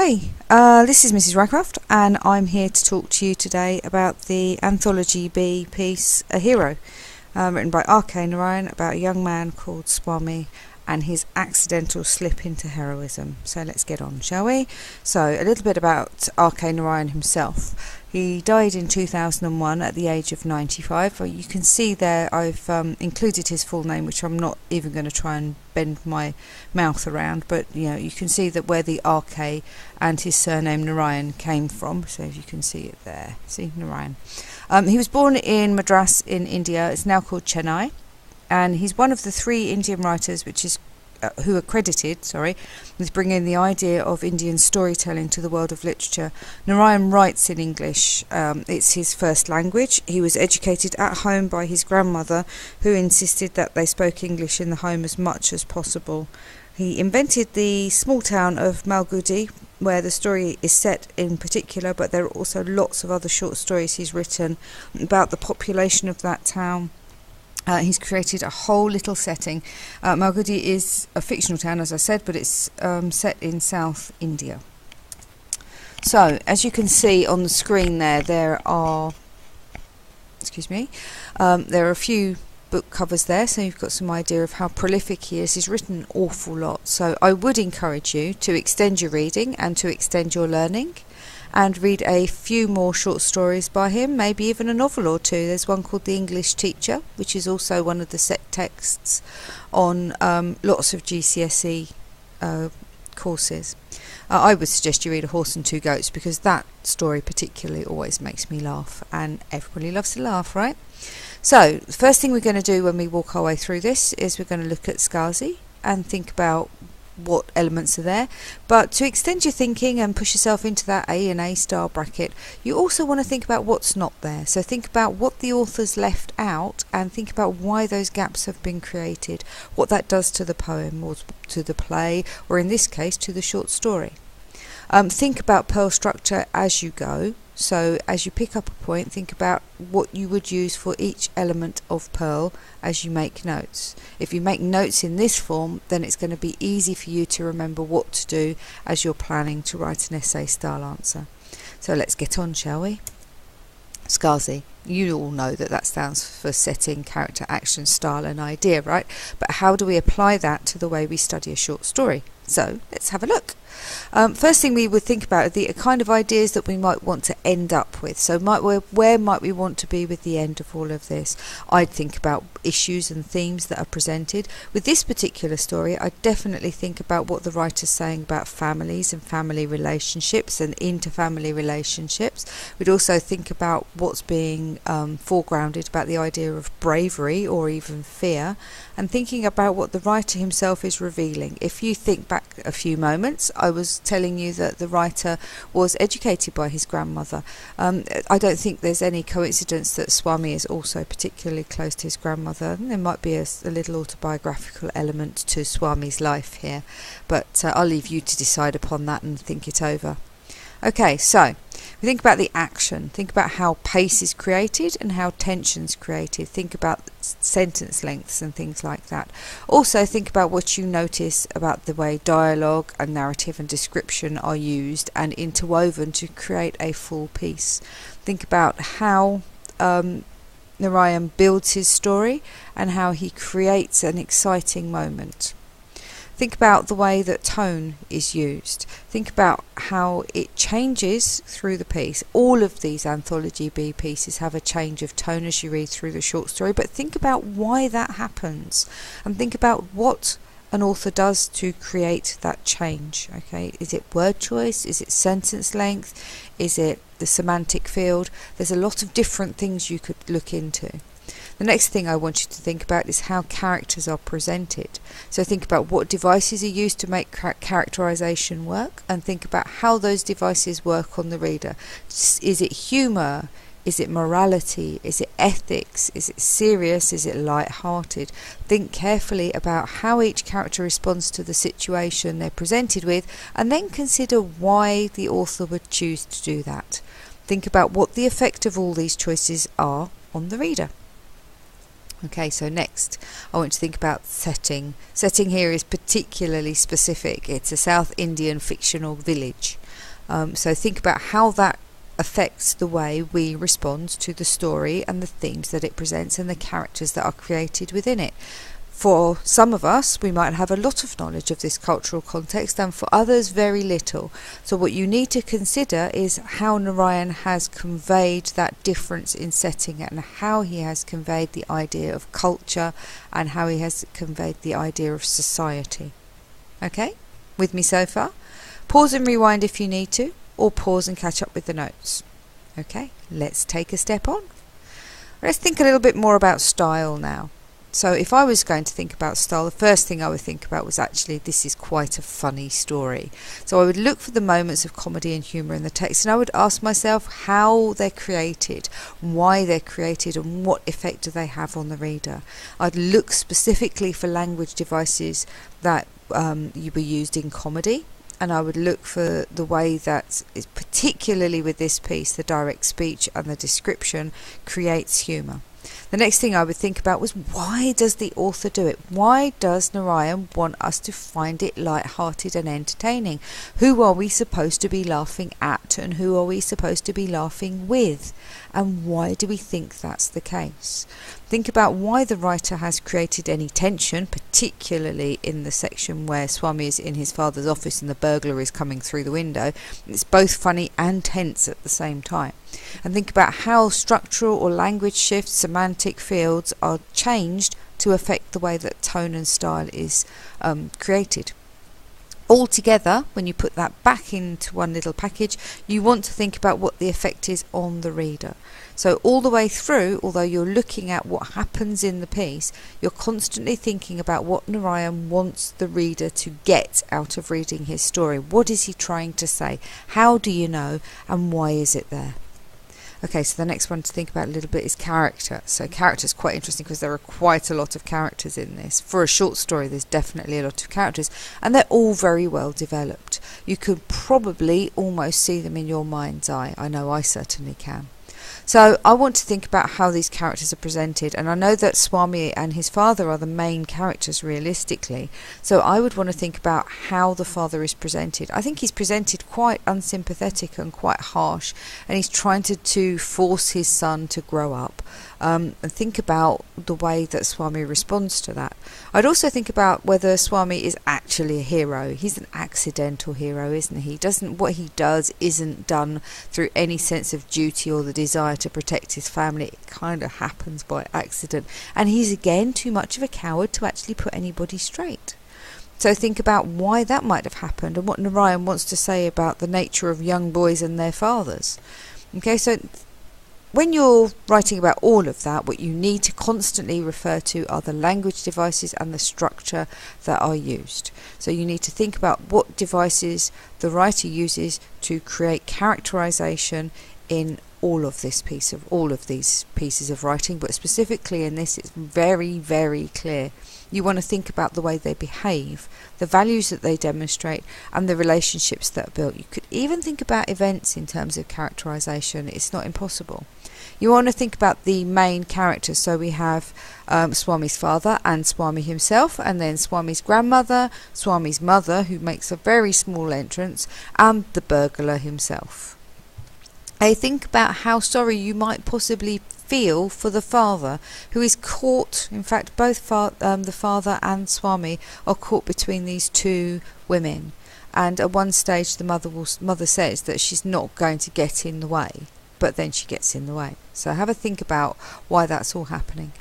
Hey, this is Mrs. Rycroft, and I'm here to talk to you today about the Anthology B piece, A Hero, written by R.K. Narayan, about a young man called Swami and his accidental slip into heroism. So let's get on, shall we? So a little bit about R.K. Narayan himself. He died in 2001 at the age of 95. You can see there I've included his full name, which I'm not even going to try and bend my mouth around, but you can see that where the RK and his surname Narayan came from. So if you can see it there, see Narayan. He was born in Madras in India. It's now called Chennai, and he's one of the three Indian writers who are credited with bringing the idea of Indian storytelling to the world of literature. Narayan writes in English. It's his first language. He was educated at home by his grandmother, who insisted that they spoke English in the home as much as possible. He invented the small town of Malgudi, where the story is set in particular, but there are also lots of other short stories he's written about the population of that town. He's created a whole little setting. Malgudi is a fictional town, as I said, but it's set in South India. So, as you can see on the screen there are a few book covers there, so you've got some idea of how prolific he is. He's written an awful lot, so I would encourage you to extend your reading and to extend your learning, and read a few more short stories by him, maybe even a novel or two. There's one called The English Teacher, which is also one of the set texts on lots of GCSE courses. I would suggest you read A Horse and Two Goats, because that story particularly always makes me laugh, and everybody loves to laugh, right? So the first thing we're going to do when we walk our way through this is we're going to look at Skazi and think about what elements are there. But to extend your thinking and push yourself into that A and A star bracket, you also want to think about what's not there. So think about what the author's left out, and think about why those gaps have been created, what that does to the poem or to the play, or in this case to the short story. Think about pearl structure as you go. So as you pick up a point, think about what you would use for each element of pearl as you make notes. If you make notes in this form, then it's going to be easy for you to remember what to do as you're planning to write an essay style answer. So let's get on, shall we? Skazi. You all know that stands for setting, character, action, style and idea, right? But how do we apply that to the way we study a short story? So let's have a look. First thing we would think about are the kind of ideas that we might want to end up with. So where might we want to be with the end of all of this? I'd think about issues and themes that are presented. With this particular story, I'd definitely think about what the writer's saying about families and family relationships and interfamily relationships. We'd also think about what's being foregrounded about the idea of bravery or even fear, and thinking about what the writer himself is revealing. If you think back a few moments, I was telling you that the writer was educated by his grandmother. I don't think there's any coincidence that Swami is also particularly close to his grandmother. There might be a little autobiographical element to Swami's life here, but I'll leave you to decide upon that and think it over. Okay, so we think about the action. Think about how pace is created and how tension's created. Think about sentence lengths and things like that. Also think about what you notice about the way dialogue and narrative and description are used and interwoven to create a full piece. Think about how Narayan builds his story and how he creates an exciting moment. Think about the way that tone is used. Think about how it changes through the piece. All of these Anthology B pieces have a change of tone as you read through the short story, but think about why that happens, and think about what an author does to create that change. Okay, is it word choice? Is it sentence length? Is it the semantic field? There's a lot of different things you could look into. The next thing I want you to think about is how characters are presented. So think about what devices are used to make characterization work, and think about how those devices work on the reader. Is it humour? Is it morality? Is it ethics? Is it serious? Is it light-hearted? Think carefully about how each character responds to the situation they're presented with, and then consider why the author would choose to do that. Think about what the effect of all these choices are on the reader. Okay, so next I want to think about setting. Setting here is particularly specific. It's a South Indian fictional village. So think about how that affects the way we respond to the story and the themes that it presents and the characters that are created within it. For some of us, we might have a lot of knowledge of this cultural context, and for others, very little. So what you need to consider is how Narayan has conveyed that difference in setting and how he has conveyed the idea of culture and how he has conveyed the idea of society. Okay? With me so far? Pause and rewind if you need to, or pause and catch up with the notes. Okay, let's take a step on. Let's think a little bit more about style now. So if I was going to think about style, the first thing I would think about was actually this is quite a funny story. So I would look for the moments of comedy and humour in the text, and I would ask myself how they're created, why they're created, and what effect do they have on the reader. I'd look specifically for language devices that were used in comedy, and I would look for the way that, particularly with this piece, the direct speech and the description creates humour. The next thing I would think about was, why does the author do it? Why does Narayan want us to find it light-hearted and entertaining? Who are we supposed to be laughing at, and who are we supposed to be laughing with? And why do we think that's the case? Think about why the writer has created any tension, particularly in the section where Swami is in his father's office and the burglar is coming through the window. It's both funny and tense at the same time. And think about how structural or language shifts, semantic fields are changed to affect the way that tone and style is created. Altogether, when you put that back into one little package, you want to think about what the effect is on the reader. So all the way through, although you're looking at what happens in the piece, you're constantly thinking about what Narayan wants the reader to get out of reading his story. What is he trying to say? How do you know? And why is it there? Okay, so the next one to think about a little bit is character. So character is quite interesting because there are quite a lot of characters in this. For a short story, there's definitely a lot of characters, and they're all very well developed. You could probably almost see them in your mind's eye. I know I certainly can. So I want to think about how these characters are presented, and I know that Swami and his father are the main characters realistically, so I would want to think about how the father is presented. I think he's presented quite unsympathetic and quite harsh, and he's trying to force his son to grow up. And think about the way that Swami responds to that. I'd also think about whether Swami is actually a hero. He's an accidental hero, isn't he? What he does isn't done through any sense of duty or the desire to protect his family. It kind of happens by accident. And he's again too much of a coward to actually put anybody straight. So think about why that might have happened and what Narayan wants to say about the nature of young boys and their fathers. Okay, so when you're writing about all of that, what you need to constantly refer to are the language devices and the structure that are used. So you need to think about what devices the writer uses to create characterization in all of these pieces of writing, but specifically in this, it's very, very clear. You want to think about the way they behave, the values that they demonstrate, and the relationships that are built. You could even think about events in terms of characterization. It's not impossible. You want to think about the main characters. So we have Swami's father and Swami himself, and then Swami's grandmother, Swami's mother, who makes a very small entrance, and the burglar himself. I think about how sorry you might possibly feel for the father, who is caught. In fact, both the father and Swami are caught between these two women, and at one stage the mother says that she's not going to get in the way, but then she gets in the way. So have a think about why that's all happening.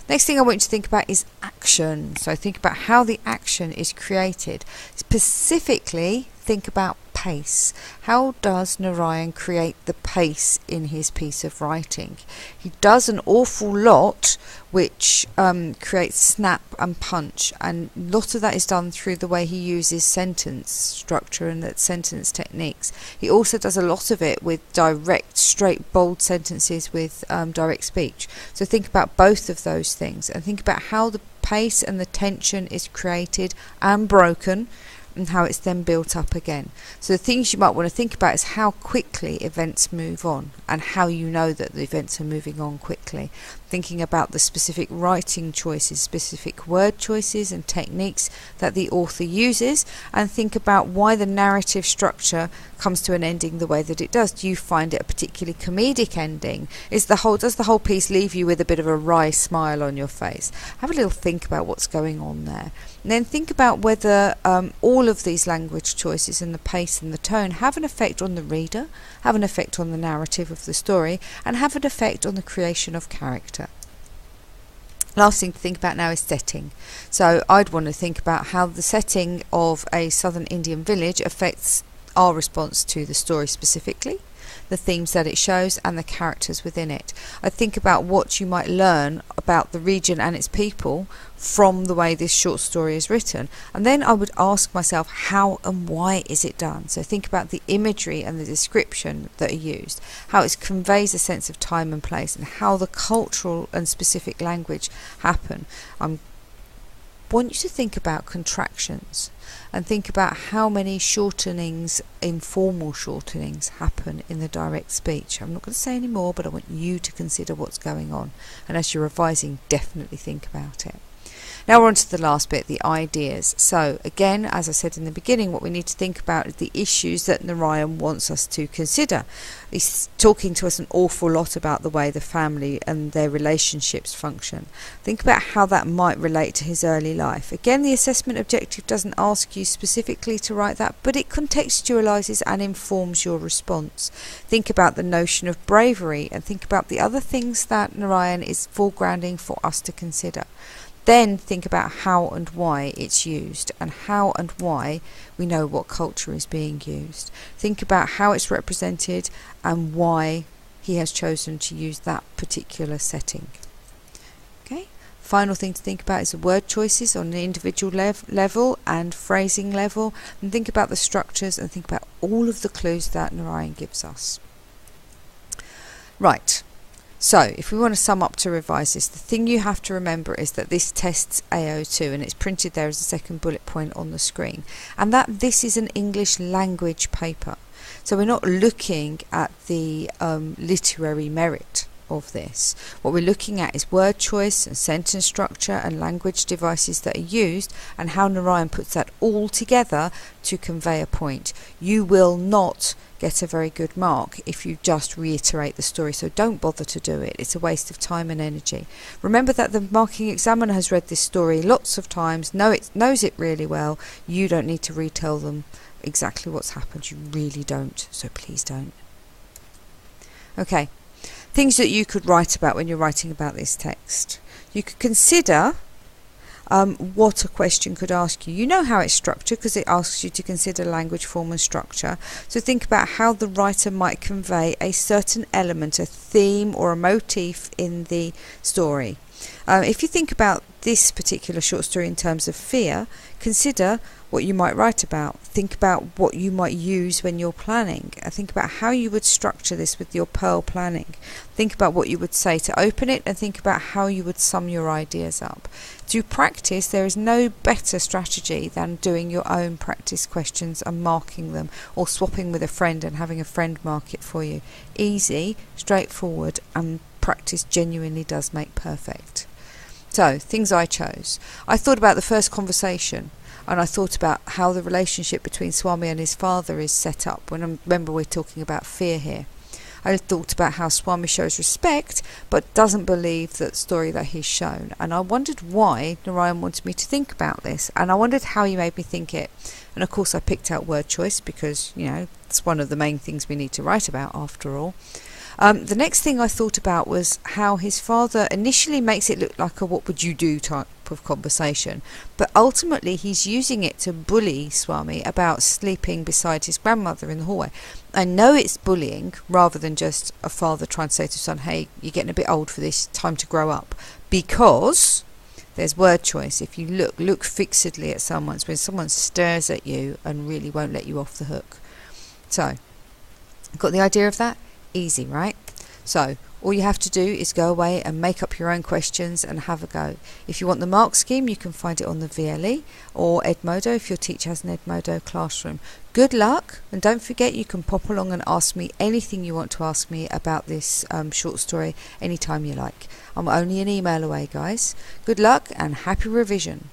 Next thing I want you to think about is action. So think about how the action is created. Specifically, think about pace. How does Narayan create the pace in his piece of writing? He does an awful lot which creates snap and punch, and a lot of that is done through the way he uses sentence structure and that sentence techniques. He also does a lot of it with direct, straight, bold sentences with direct speech. So think about both of those things and think about how the pace and the tension is created and broken, and how it's then built up again. So the things you might want to think about is how quickly events move on and how you know that the events are moving on quickly. thinking about the specific writing choices, specific word choices and techniques that the author uses, and think about why the narrative structure comes to an ending the way that it does. Do you find it a particularly comedic ending? Does the whole piece leave you with a bit of a wry smile on your face? Have a little think about what's going on there. And then think about whether all of these language choices and the pace and the tone have an effect on the reader, have an effect on the narrative of the story, and have an effect on the creation of character. Last thing to think about now is setting. So I'd want to think about how the setting of a southern Indian village affects our response to the story specifically, the themes that it shows, and the characters within it. I think about what you might learn about the region and its people from the way this short story is written, and then I would ask myself, how and why is it done? So think about the imagery and the description that are used, how it conveys a sense of time and place, and how the cultural and specific language happen. I want you to think about contractions and think about how many shortenings, informal shortenings, happen in the direct speech. I'm not going to say any more, but I want you to consider what's going on, and as you're revising, definitely think about it. Now we're on to the last bit, the ideas. So again, as I said in the beginning, what we need to think about is the issues that Narayan wants us to consider. He's talking to us an awful lot about the way the family and their relationships function. Think about how that might relate to his early life. Again, the assessment objective doesn't ask you specifically to write that, but it contextualizes and informs your response. Think about the notion of bravery, and think about the other things that Narayan is foregrounding for us to consider. Then think about how and why it's used, and how and why we know what culture is being used. Think about how it's represented and why he has chosen to use that particular setting. Okay. Final thing to think about is the word choices on an individual level and phrasing level, and think about the structures and think about all of the clues that Narayan gives us. Right. So, if we want to sum up to revise this, the thing you have to remember is that this tests AO2, and it's printed there as a second bullet point on the screen, and that this is an English language paper. So we're not looking at the literary merit of this. What we're looking at is word choice and sentence structure and language devices that are used, and how Narayan puts that all together to convey a point. You will not get a very good mark if you just reiterate the story, so don't bother to do it. It's a waste of time and energy. Remember that the marking examiner has read this story lots of times, knows it really well. You don't need to retell them exactly what's happened. You really don't, so please don't. Okay, things that you could write about when you're writing about this text. You could consider what a question could ask you. You know how it's structured because it asks you to consider language, form and structure. So think about how the writer might convey a certain element, a theme or a motif in the story. If you think about this particular short story in terms of fear, consider what you might write about. Think about what you might use when you're planning. Think about how you would structure this with your Pearl planning. Think about what you would say to open it, and think about how you would sum your ideas up. To practice, there is no better strategy than doing your own practice questions and marking them, or swapping with a friend and having a friend mark it for you. Easy, straightforward, and practice genuinely does make perfect. So, things I chose. I thought about the first conversation, and I thought about how the relationship between Swami and his father is set up. Remember, we're talking about fear here. I thought about how Swami shows respect but doesn't believe that story that he's shown, and I wondered why Narayan wanted me to think about this, and I wondered how he made me think it. And of course I picked out word choice because, you know, it's one of the main things we need to write about after all. The next thing I thought about was how his father initially makes it look like a what would you do type of conversation, but ultimately he's using it to bully Swami about sleeping beside his grandmother in the hallway. I know it's bullying rather than just a father trying to say to his son, hey, you're getting a bit old for this, time to grow up, because there's word choice. If you look fixedly at someone, it's when someone stares at you and really won't let you off the hook. So, got the idea of that? Easy, right? So, All you have to do is go away and make up your own questions and have a go. If you want the mark scheme, you can find it on the VLE or Edmodo if your teacher has an Edmodo classroom. Good luck, and don't forget you can pop along and ask me anything you want to ask me about this short story anytime you like. I'm only an email away, guys. Good luck and happy revision.